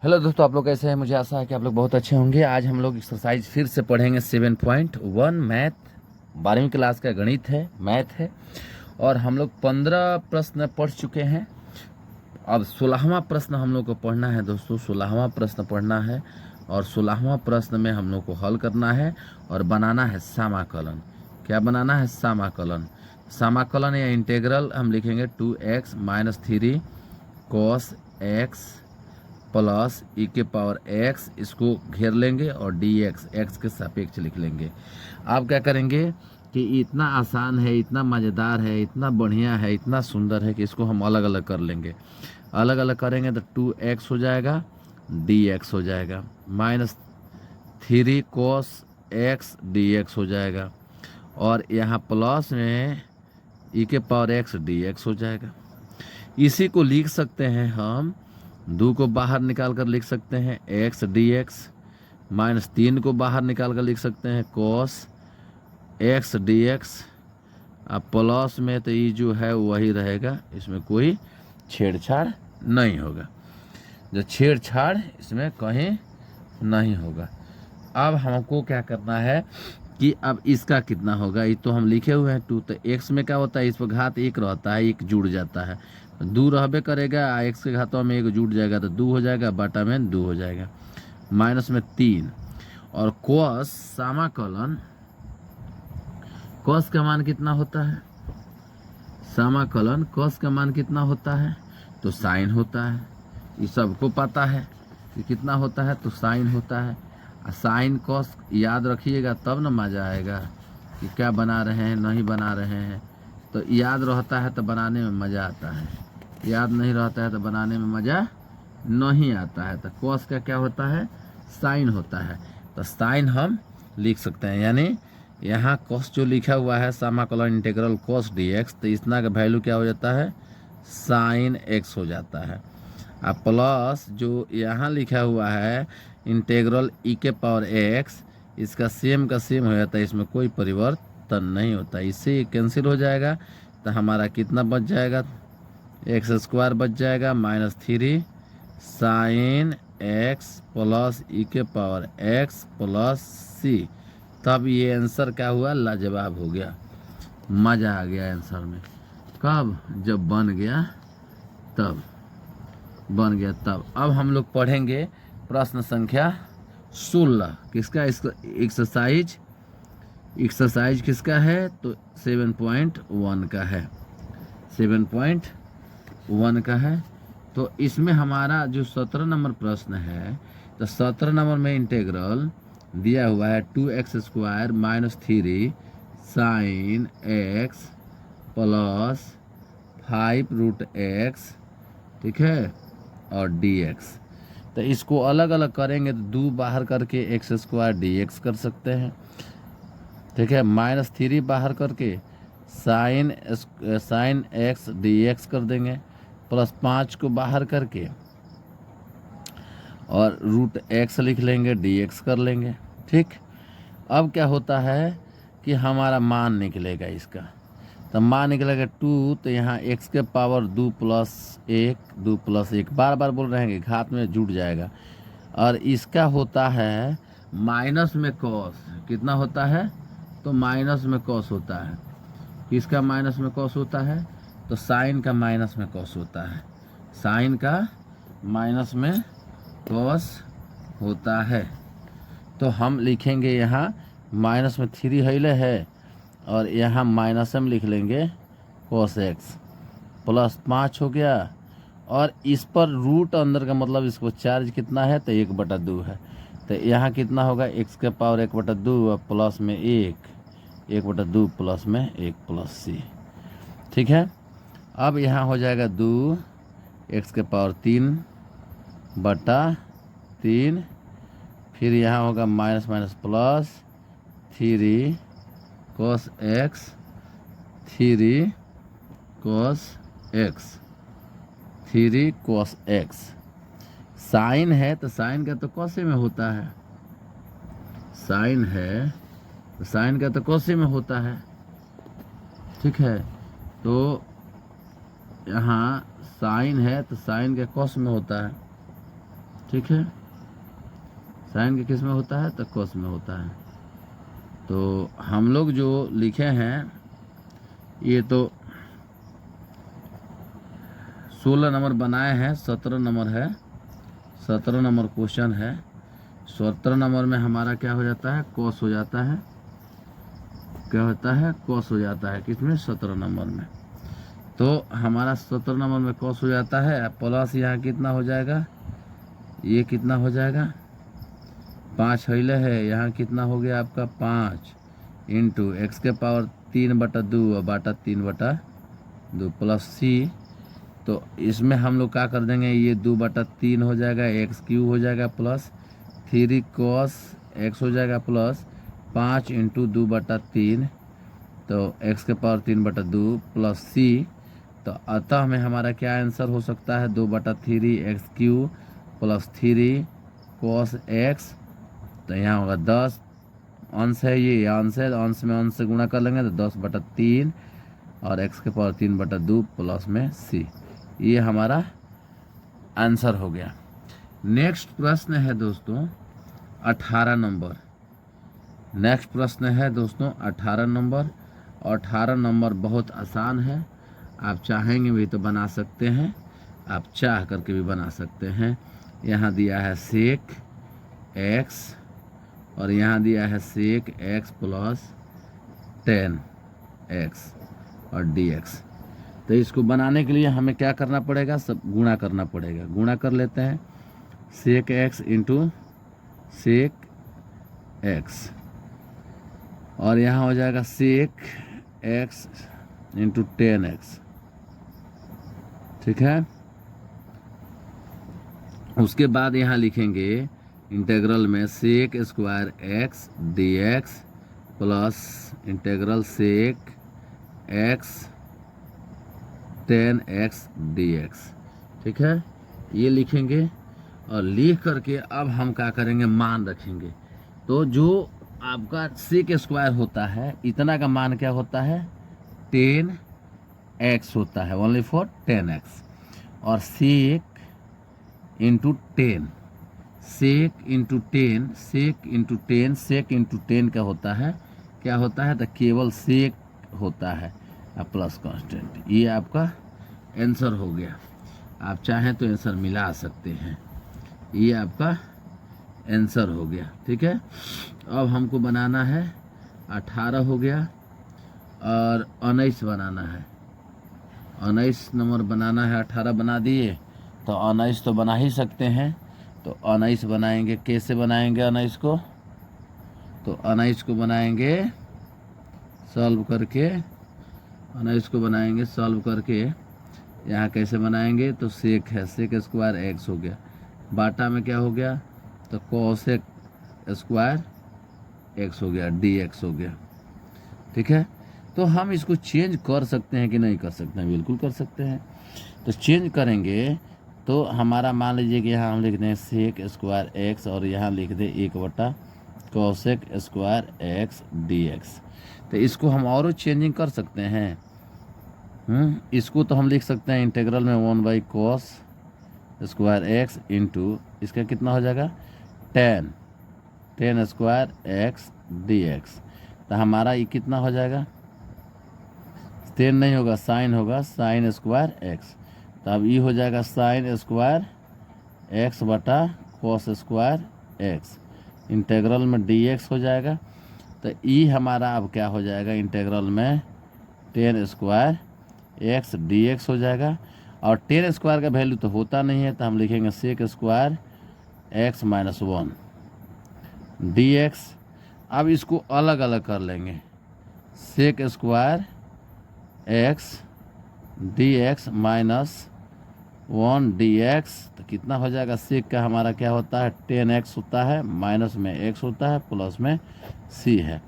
Hello दोस्तों, आप लोग कैसे हैं। मुझे आशा है कि आप लोग बहुत अच्छे होंगे। आज हम लोग एक्सरसाइज फिर से पढ़ेंगे 7.1 मैथ। 12वीं क्लास का गणित है, मैथ है। और हम लोग 15 प्रश्न पढ़ चुके हैं। अब 16वां प्रश्न हम लोग को पढ़ना है दोस्तों। 16वां प्रश्न पढ़ना है और 16वां प्रश्न में हम लोग को हल करना है और बनाना है समाकलन। क्या बनाना है? समाकलन। समाकलन या इंटेग्रल हम लिखेंगे 2x - 3 cos x प्लस ई के पावर एक्स, इसको घेर लेंगे और डी एक्स के सापेक्ष लिख लेंगे। आप क्या करेंगे कि इतना आसान है, इतना मज़ेदार है, इतना बढ़िया है, इतना सुंदर है कि इसको हम अलग अलग कर लेंगे। अलग अलग करेंगे तो 2x हो जाएगा, डी एक्स हो जाएगा, -3 cos x डी एक्स हो जाएगा। और यहाँ प्लस में ई के पावर एक्स डी एक्स हो जाएगा। इसी को लिख सकते हैं हम, 2 को बाहर निकाल कर लिख सकते हैं एक्स डी एक्स, -3 को बाहर निकाल कर लिख सकते हैं cos एक्स डी एक्स। अब प्लस में तो ये जो है वही रहेगा, इसमें कोई छेड़छाड़ नहीं होगा। जो छेड़छाड़ इसमें कहीं नहीं होगा। अब हमको क्या करना है कि अब इसका कितना होगा। ये तो हम लिखे हुए हैं 2, तो एक्स में क्या होता है, इस पर घात 1 रहता है, 1 जुड़ जाता है, 2 रहबे करेगा, एक्स के घातों में 1 जुड़ जाएगा तो 2 हो जाएगा, बाटा में 2 हो जाएगा, -3। और cos समाकलन, cos का मान कितना होता है? समाकलन cos का मान कितना होता है? तो साइन होता है। ये सबको पता है कि कितना होता है, तो साइन होता है। साइन कॉस याद रखिएगा तब ना मज़ा आएगा कि क्या बना रहे हैं नहीं बना रहे हैं। तो याद रहता है तो बनाने में मज़ा आता है, याद नहीं रहता है तो बनाने में मज़ा नहीं आता है। तो कॉस का क्या होता है? साइन होता है। तो साइन हम लिख सकते हैं, यानी यहाँ कॉस जो लिखा हुआ है समाकलन इंटीग्रल cos dx, तो इतना का वैल्यू क्या हो जाता है? साइन x हो जाता है। अब प्लस जो यहाँ लिखा हुआ है इंटीग्रल ई के पावर एक्स, इसका सेम का सेम हो जाता है, इसमें कोई परिवर्तन नहीं होता। इससे ये कैंसिल हो जाएगा तो हमारा कितना बच जाएगा? x² बच जाएगा, -3 साइन x प्लस ई के पावर x प्लस सी। तब ये आंसर क्या हुआ? लाजवाब हो गया, मज़ा आ गया आंसर में। कब? जब बन गया तब, बन गया तब। अब हम लोग पढ़ेंगे प्रश्न संख्या 16। किसका? इसका एक्सरसाइज किसका है? तो 7.1 का है, 7.1 का है। तो इसमें हमारा जो 17 नंबर प्रश्न है, तो 17 नंबर में इंटीग्रल दिया हुआ है 2x² - 3 sign x plus 5√x, ठीक है, और dx। तो इसको अलग अलग करेंगे तो 2 बाहर करके x² dx कर सकते हैं, ठीक है, -3 बाहर करके साइन x dx कर देंगे, प्लस 5 को बाहर करके और √x लिख लेंगे, dx कर लेंगे, ठीक। अब क्या होता है कि हमारा मान निकलेगा इसका। तो मान निकलेगा 2, तो यहाँ x के पावर 2 + 1 बार बार बोल रहे हैं कि घात में जुड़ जाएगा। और इसका होता है माइनस में कॉस, कितना होता है? तो माइनस में कॉस होता है। किसका माइनस में कॉस होता है? तो साइन का माइनस में कॉस होता है, साइन का माइनस में कॉस होता है। तो हम लिखेंगे यहाँ -3 हैले है और यहाँ माइनस में लिख लेंगे cos x प्लस 5 हो गया। और इस पर रूट अंदर का मतलब इसको चार्ज कितना है? तो 1/2 है। तो यहाँ कितना होगा? x के पावर 1/2 और प्लस में 1/2 प्लस में 1 प्लस c, ठीक है। अब यहाँ हो जाएगा 2 x के पावर 3/3, फिर यहाँ होगा minus plus 3 cos x, 3 cos x, 3 cos x। Sine है तो साइन का तो कॉसे में होता है, साइन है तो साइन का तो कॉसे में होता है, ठीक है। तो यहाँ साइन है तो साइन का कॉस में होता है, ठीक है, साइन के किस में होता है तो कॉस में होता है। तो हम लोग जो लिखे हैं ये तो 16 नंबर बनाए हैं, 17 नंबर है, 17 नंबर क्वेश्चन है। 17 नंबर में हमारा क्या हो जाता है, कॉस हो जाता है, क्या होता है, कॉस हो जाता है किसमें, 17 नंबर में। तो हमारा 17 नंबर में कॉस हो जाता है, प्लस यहाँ कितना हो जाएगा, ये कितना हो जाएगा 5 हिले है, यहाँ कितना हो गया आपका 5 इंटू एक्स के पावर 3/2 और बाटा 3/2 प्लस सी। तो इसमें हम लोग क्या कर देंगे, ये 2/3 हो जाएगा, एक्स क्यू हो जाएगा प्लस 3 कॉस एक्स हो जाएगा प्लस 5 इंटू 2/3 तो एक्स के पावर 3/2 प्लस सी। तो अतः में हमारा क्या आंसर हो सकता है, 2/3 x Q plus 3 cos x. तो यहाँ होगा 10 अंश है, ये अंश है, अंश में अंश से गुणा कर लेंगे तो 10/3 और एक्स के पावर 3/2 प्लस में सी। ये हमारा आंसर हो गया। नेक्स्ट प्रश्न है दोस्तों 18 नंबर। नेक्स्ट प्रश्न है दोस्तों 18 नंबर। 18 नंबर बहुत आसान है, आप चाहेंगे भी तो बना सकते हैं, आप चाह करके भी बना सकते हैं। यहाँ दिया है सेक एक्स और यहाँ दिया है सेक एक्स प्लस 10x और dx। तो इसको बनाने के लिए हमें क्या करना पड़ेगा, सब गुणा करना पड़ेगा। गुणा कर लेते हैं, sec x into sec x और यहाँ हो जाएगा सेक एक्स इंटू 10x, ठीक है। उसके बाद यहाँ लिखेंगे इंटेग्रल में sec square x d x plus integral sec x 10x dx, ठीक है। ये लिखेंगे और लिख करके अब हम क्या करेंगे, मान रखेंगे। तो जो आपका सेक स्क्वायर होता है इतना का मान क्या होता है, 10x होता है, ओनली फॉर 10x। और सेक इंटू 10, सेक इंटू 10, सेक इंटू 10, सेक इंटू 10 का होता है, क्या होता है, तो केवल सेक होता है प्लस कांस्टेंट। ये आपका आंसर हो गया। आप चाहें तो आंसर मिला सकते हैं, ये आपका आंसर हो गया, ठीक है। अब हमको बनाना है 18 हो गया और 19 बनाना है। 19 नंबर बनाना है, 18 बना दिए तो 19 तो बना ही सकते हैं। तो 19 बनाएंगे, कैसे बनाएंगे 19 को, तो 19 को बनाएंगे सॉल्व करके, 19 को बनाएंगे सॉल्व करके। यहाँ कैसे बनाएंगे, तो सेक है, सेक स्क्वायर एक्स हो गया, बाटा में क्या हो गया, तो कोसेक स्क्वायर एक्स हो गया, डी एक्स हो गया, ठीक है। तो हम इसको चेंज कर सकते हैं कि नहीं कर सकते हैं, बिल्कुल कर सकते हैं। तो चेंज करेंगे तो हमारा मान लीजिए कि यहाँ हम लिख दें सेक स्क्वायर एक्स और यहाँ लिख दें 1/, cosec square x d x. तो इसको हम और चेंजिंग कर सकते हैं। इसको तो हम लिख सकते हैं इंटीग्रल में 1/cos स्क्वायर एक्स इंटू इसका कितना हो जाएगा 10 स्क्वायर एक्स डी एक्स। तो हमारा ये कितना हो जाएगा, 10 नहीं होगा, साइन होगा, साइन स्क्वायर एक्स। तो अब ये हो जाएगा साइन स्क्वायर एक्स बटा कॉस स्क्वायर एक्स, इंटीग्रल में डी एक्स हो जाएगा। तो ई हमारा अब क्या हो जाएगा, इंटीग्रल में 10 स्क्वायर एक्स डी एक्स हो जाएगा। और 10 स्क्वायर का वैल्यू तो होता नहीं है, तो हम लिखेंगे sec square x minus 1 d x. अब इसको अलग अलग कर लेंगे, sec square x d x minus 1 d x. तो कितना हो जाएगा, सेक का हमारा क्या होता है 10x होता है, माइनस में x होता है, प्लस में c है।